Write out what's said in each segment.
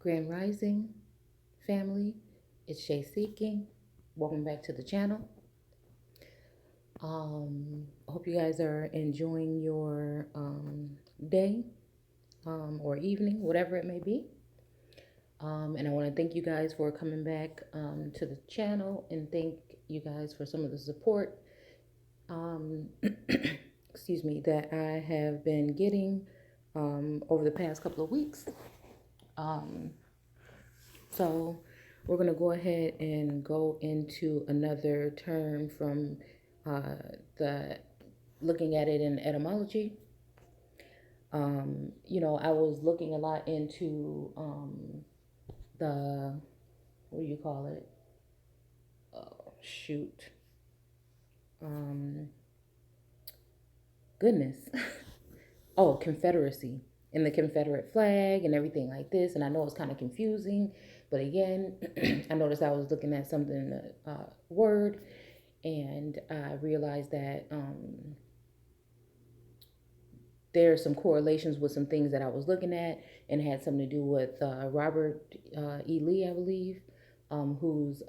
Grand Rising family, it's Shay Seeking. Welcome back to the channel. Hope you guys are enjoying your day or evening, whatever it may be. And I want to thank you guys for coming back to the channel and thank you guys for some of the support, um, excuse me, that I have been getting over the past couple of weeks. Um, So we're going to go ahead and go into another term from the looking at it in etymology. I was looking a lot into the, what do you call it? Oh, shoot. Um, Goodness. Oh, Confederacy and the Confederate flag and everything like this. And I know it's kind of confusing, but again, I noticed I was looking at something in the word, and I realized that there are some correlations with some things that I was looking at, and it had something to do with Robert E. Lee, I believe, whose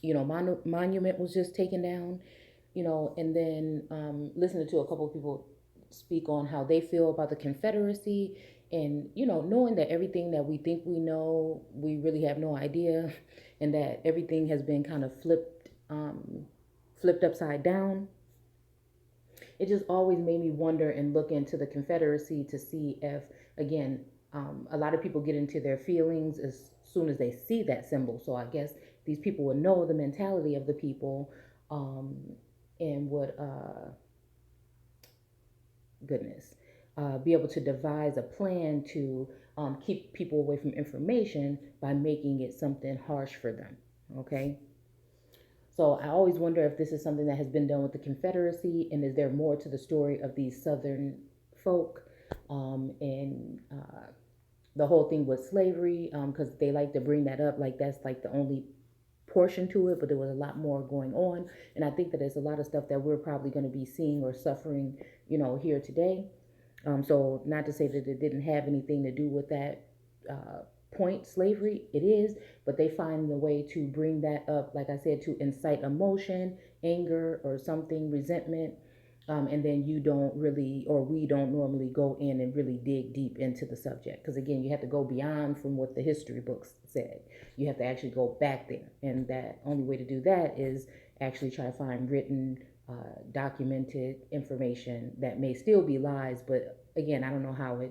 monument was just taken down, and then listening to a couple of people speak on how they feel about the Confederacy, and knowing that everything that we think we know, we really have no idea, and that everything has been kind of flipped upside down. It just always made me wonder and look into the Confederacy to see if, again, a lot of people get into their feelings as soon as they see that symbol. So I guess these people would know the mentality of the people, um, and would, goodness, be able to devise a plan to keep people away from information by making it something harsh for them. Okay. So I always wonder if this is something that has been done with the Confederacy, and is there more to the story of these Southern folk, and the whole thing with slavery, because they like to bring that up like that's like the only portion to it, but there was a lot more going on. And I think that there's a lot of stuff that we're probably going to be seeing or suffering, here today. So not to say that it didn't have anything to do with that uh, point, slavery, it is, but they find the way to bring that up, like I said, to incite emotion, anger, or something, resentment. And then you don't really, or we don't normally go in and really dig deep into the subject. Because again, you have to go beyond from what the history books said. You have to actually go back there. And that only way to do that is actually try to find written, documented information that may still be lies, but again, I don't know how um,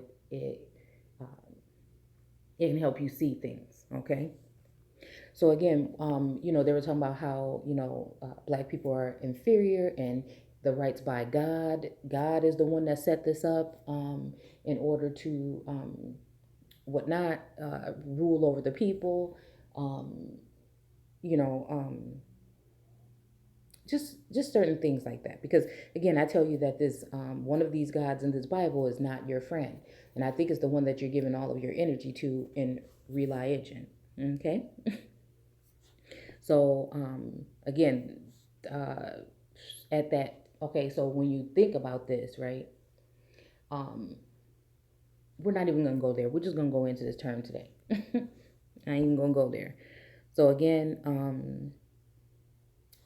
it can help you see things. Okay, so again, they were talking about how black people are inferior and the rights by God. God is the one that set this up in order to whatnot rule over the people. Um, you know. Just certain things like that, because again, I tell you that this one of these gods in this Bible is not your friend, and I think it's the one that you're giving all of your energy to in religion. Okay. So again, uh, at that, okay, so when you think about this, right, um, we're not even gonna go there, we're just gonna go into this term today. I ain't even gonna go there. So again,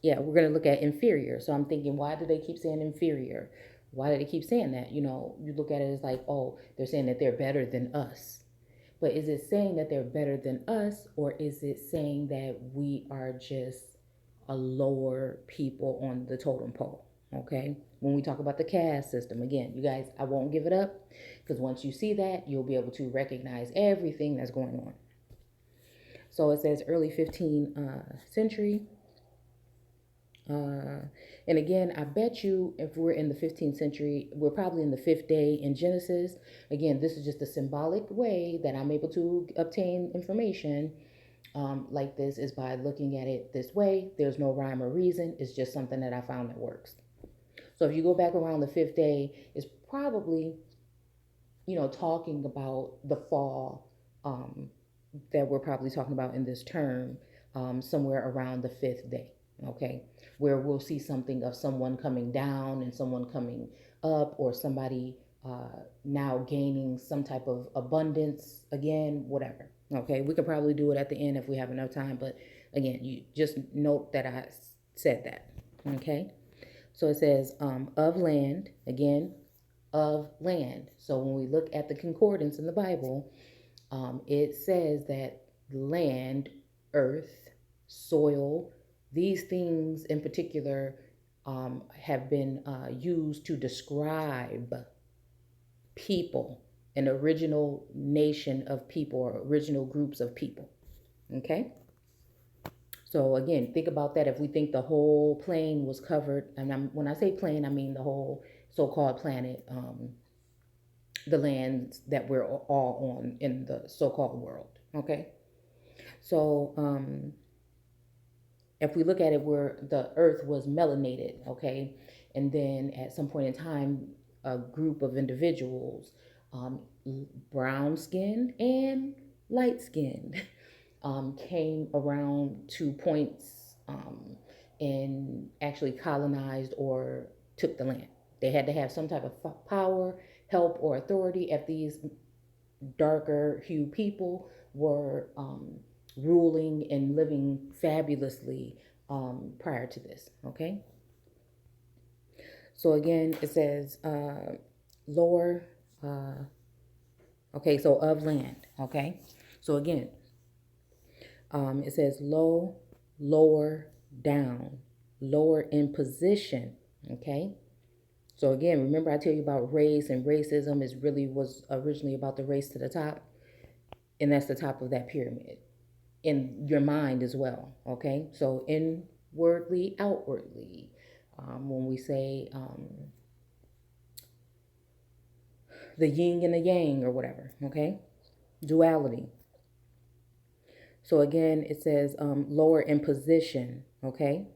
yeah, we're going to look at inferior. So I'm thinking, why do they keep saying inferior? Why do they keep saying that? You look at it as like, oh, they're saying that they're better than us. But is it saying that they're better than us, or is it saying that we are just a lower people on the totem pole? Okay. When we talk about the caste system, again, you guys, I won't give it up, because once you see that, you'll be able to recognize everything that's going on. So it says early 15th century. Uh, and again, I bet you if we're in the 15th century, we're probably in the fifth day in Genesis. Again, this is just a symbolic way that I'm able to obtain information like this, is by looking at it this way. There's no rhyme or reason. It's just something that I found that works. So if you go back around the fifth day, it's probably, talking about the fall, that we're probably talking about in this term, somewhere around the fifth day. Okay, where we'll see something of someone coming down and someone coming up, or somebody now gaining some type of abundance again, whatever. Okay, we could probably do it at the end if we have enough time, but again, you just note that I said that. Okay, so it says of land, again, of land. So when we look at the concordance in the Bible, it says that land, earth, soil, these things in particular have been used to describe people, an original nation of people or original groups of people. Okay? So again, think about that. If we think the whole plane was covered, and when I say plane, I mean the whole so-called planet, the lands that we're all on in the so-called world. Okay? So if we look at it where the earth was melanated, okay, and then at some point in time, a group of individuals, um, brown skinned and light skinned, came around to points and actually colonized or took the land. They had to have some type of power, help, or authority if these darker hued people were ruling and living fabulously prior to this. Okay. So again, it says lower. Okay, so of land. Okay. So again, it says low, lower, down, lower in position. Okay. So again, remember I tell you about race, and racism is really was originally about the race to the top, and that's the top of that pyramid in your mind as well. Okay, so inwardly, outwardly, when we say the yin and the yang or whatever. Okay, duality. So again, it says lower in position. Okay,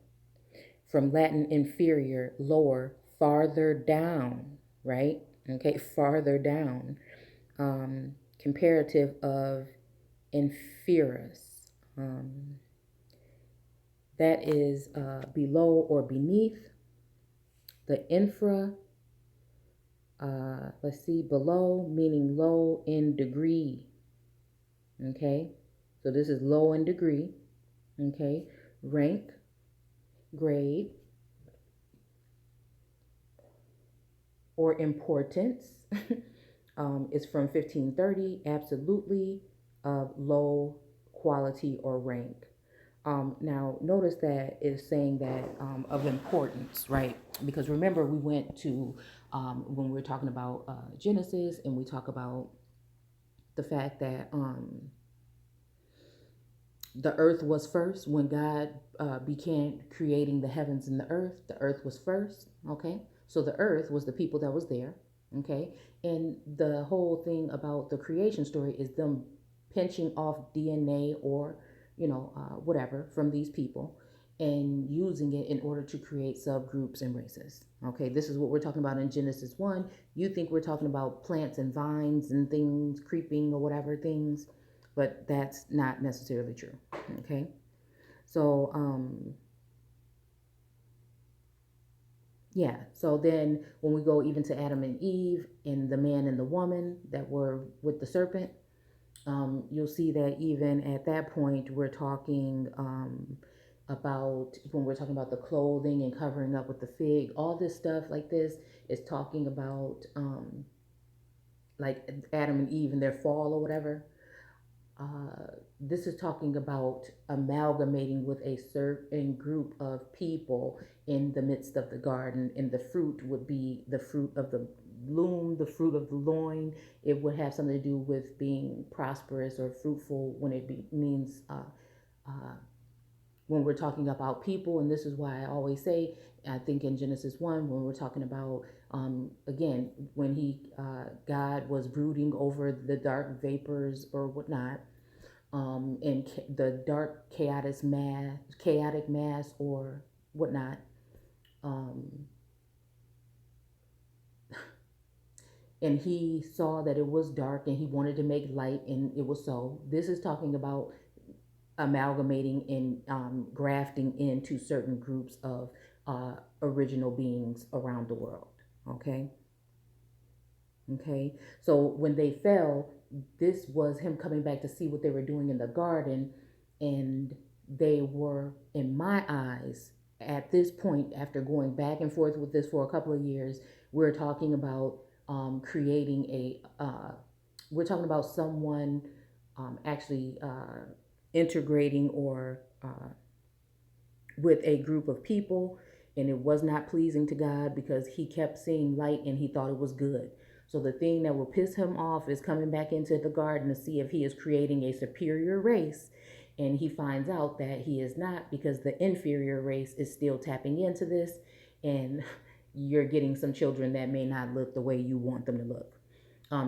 from Latin inferior, lower, farther down. Right. Okay, farther down. Comparative of inferiorus. That is below or beneath. The infra, let's see, below meaning low in degree. Okay, so this is low in degree. Okay, rank, grade, or importance is from 1530, absolutely of low quality or rank. Now, notice that it's saying that of importance, right? Because remember, we went to when we were talking about Genesis, and we talk about the fact that the earth was first. When God began creating the heavens and the earth was first, okay? So the earth was the people that was there, okay? And the whole thing about the creation story is them pinching off DNA or, whatever from these people and using it in order to create subgroups and races. Okay, this is what we're talking about in Genesis 1. You think we're talking about plants and vines and things creeping or whatever things, but that's not necessarily true. Okay, so yeah, so then when we go even to Adam and Eve and the man and the woman that were with the serpent, you'll see that even at that point we're talking about, when we're talking about the clothing and covering up with the fig, all this stuff like this is talking about like Adam and Eve and their fall or whatever. This is talking about amalgamating with a certain group of people in the midst of the garden, and the fruit would be the fruit of the loom, the fruit of the loin. It would have something to do with being prosperous or fruitful when it means when we're talking about people. And this is why I always say, I think in Genesis 1, when we're talking about, again, when God was brooding over the dark vapors or whatnot, and the dark chaotic mass or whatnot, and he saw that it was dark and he wanted to make light, and it was so. This is talking about amalgamating and grafting into certain groups of original beings around the world. Okay. Okay, so when they fell, this was him coming back to see what they were doing in the garden, and they were, in my eyes, at this point, after going back and forth with this for a couple of years, we're talking about creating a. We're talking about someone actually integrating or with a group of people, and it was not pleasing to God because he kept seeing light and he thought it was good. So the thing that will piss him off is coming back into the garden to see if he is creating a superior race, and he finds out that he is not, because the inferior race is still tapping into this, and you're getting some children that may not look the way you want them to look.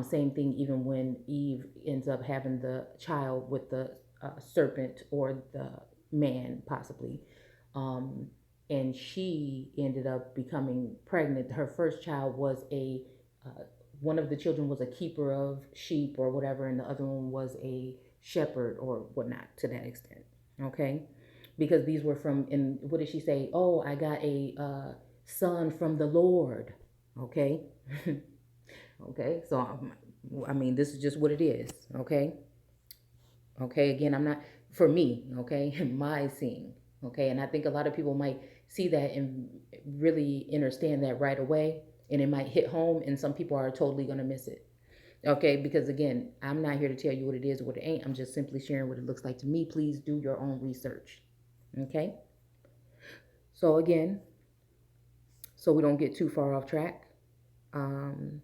Same thing even when Eve ends up having the child with the serpent or the man, possibly. Um, and she ended up becoming pregnant. Her first child was one of the children was a keeper of sheep or whatever, and the other one was a shepherd or whatnot to that extent. Okay. Because these were from, and what did she say? Oh, I got a son from the Lord. Okay. Okay, so I mean, this is just what it is. Okay, okay. Again, I'm not, for me. Okay, my seeing. Okay, and I think a lot of people might see that and really understand that right away, and it might hit home, and some people are totally gonna miss it. Okay, because again, I'm not here to tell you what it is or what it ain't. I'm just simply sharing what it looks like to me. Please do your own research. Okay, so again, so we don't get too far off track. Um,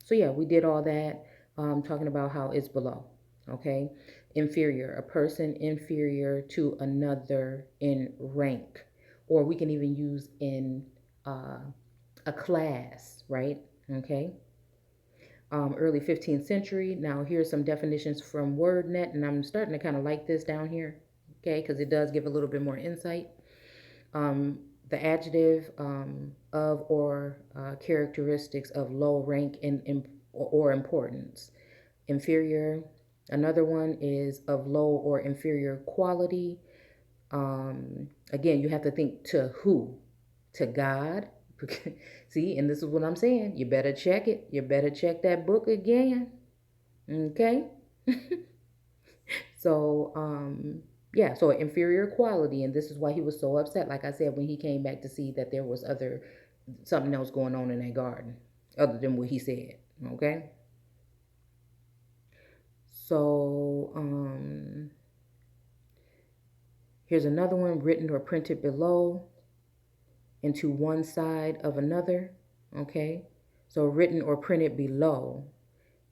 So yeah, we did all that, talking about how it's below. Okay, inferior, a person inferior to another in rank, or we can even use in uh, a class, right? Okay, early 15th century. Now here's some definitions from WordNet, and I'm starting to kind of like this down here, okay, because it does give a little bit more insight. Um, the adjective of or characteristics of low rank or importance. Inferior. Another one is of low or inferior quality. Again, you have to think to who? To God. See, and this is what I'm saying. You better check it. You better check that book again. Okay? So, yeah, so inferior quality, and this is why he was so upset. Like I said, when he came back to see that there was something else going on in that garden, other than what he said. Okay. So, here's another one: written or printed below, into one side of another. Okay. So written or printed below,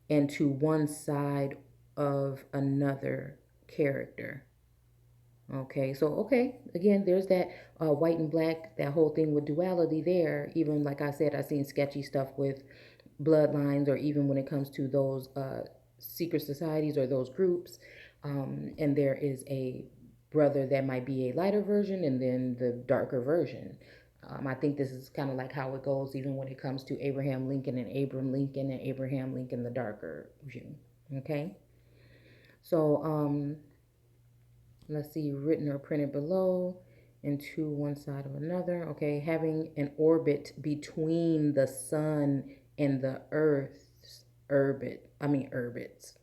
and to one side of another character. Okay, so okay, again, there's that white and black, that whole thing with duality there. Even like I said, I've seen sketchy stuff with bloodlines, or even when it comes to those secret societies or those groups. And there is a brother that might be a lighter version, and then the darker version. I think this is kind of like how it goes, even when it comes to Abraham Lincoln and Abraham Lincoln and Abraham Lincoln, the darker view. Okay, so let's see, written or printed below, into one side of another. Okay, having an orbit between the sun and the earth's orbit. I mean, orbits.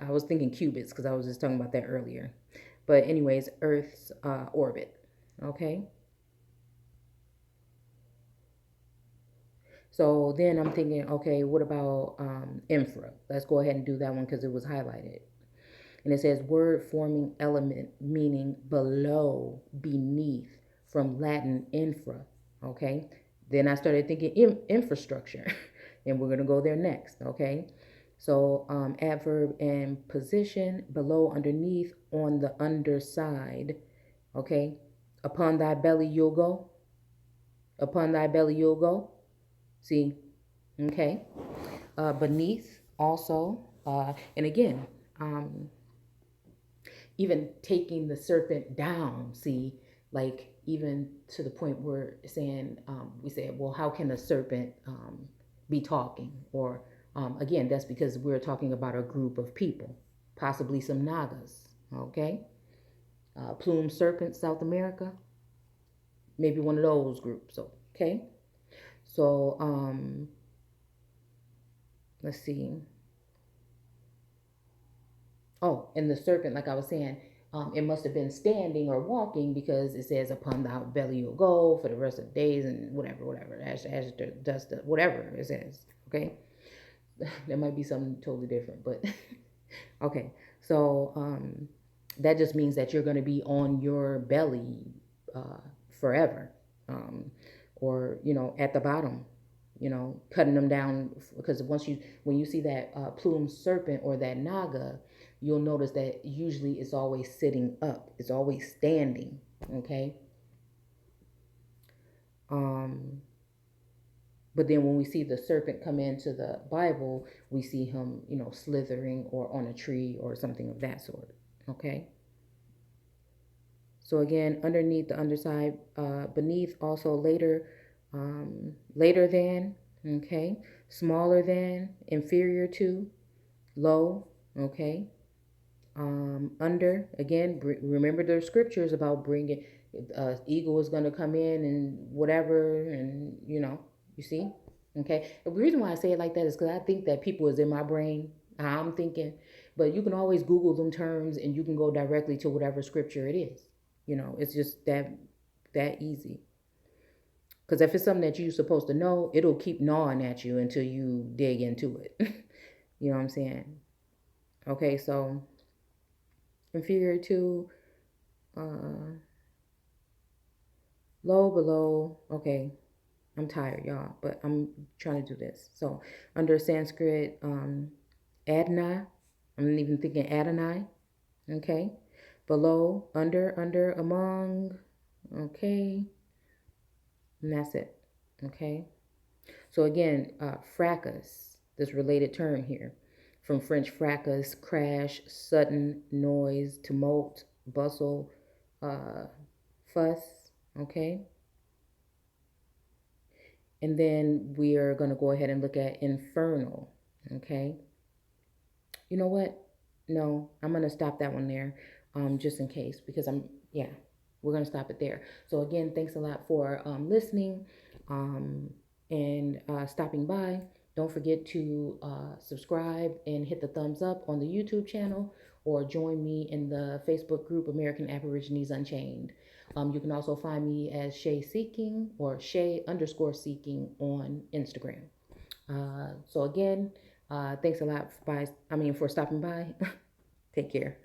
I was thinking cubits because I was just talking about that earlier. But, anyways, Earth's orbit. Okay, so then I'm thinking, okay, what about infra? Let's go ahead and do that one because it was highlighted. And it says word forming element, meaning below, beneath, from Latin infra. Okay. Then I started thinking infrastructure, and we're going to go there next. Okay. So adverb and position: below, underneath, on the underside. Okay. Upon thy belly you'll go. Upon thy belly you'll go. See. Okay. Beneath also. And again, even taking the serpent down. See, like even to the point where saying, we said, well, how can a serpent be talking? Or again, that's because we're talking about a group of people, possibly some Nagas. Okay, plume serpent, South America, maybe one of those groups. Okay, so let's see. Oh, and the serpent, like I was saying, it must have been standing or walking because it says upon the belly you'll go for the rest of the days and whatever, as the dust, whatever it says. Okay, that might be something totally different, but okay. So that just means that you're going to be on your belly uh, forever, um, or at the bottom, cutting them down because when you see that plumed serpent or that naga, you'll notice that usually it's always sitting up, it's always standing. Okay. Um, but then when we see the serpent come into the Bible, we see him, slithering or on a tree or something of that sort. Okay. So again, underneath the underside, beneath also later than, okay, smaller than, inferior to, low, okay, under, again, remember the scriptures about bringing, eagle is going to come in and whatever, and you see, okay. The reason why I say it like that is because I think that people is in my brain, how I'm thinking, but you can always Google them terms and you can go directly to whatever scripture it is. It's just that easy. Because if it's something that you're supposed to know, it'll keep gnawing at you until you dig into it. You know what I'm saying? Okay, so inferior to, uh, low, below. Okay, I'm tired, y'all, but I'm trying to do this. So under Sanskrit, Adna. I'm even thinking Adonai. Okay, below, under, among. Okay, and that's it. Okay. So again, fracas, this related term here, from French fracas, crash, sudden noise, tumult, bustle, uh, fuss. Okay. And then we are going to go ahead and look at infernal. Okay. You know what? No, I'm going to stop that one there, just in case, because yeah, we're going to stop it there. So again, thanks a lot for listening, um, and stopping by. Don't forget to subscribe and hit the thumbs up on the YouTube channel, or join me in the Facebook group American Aborigines Unchained. You can also find me as Shay Seeking or Shay_Seeking on Instagram. So again, thanks a lot for stopping by. Take care.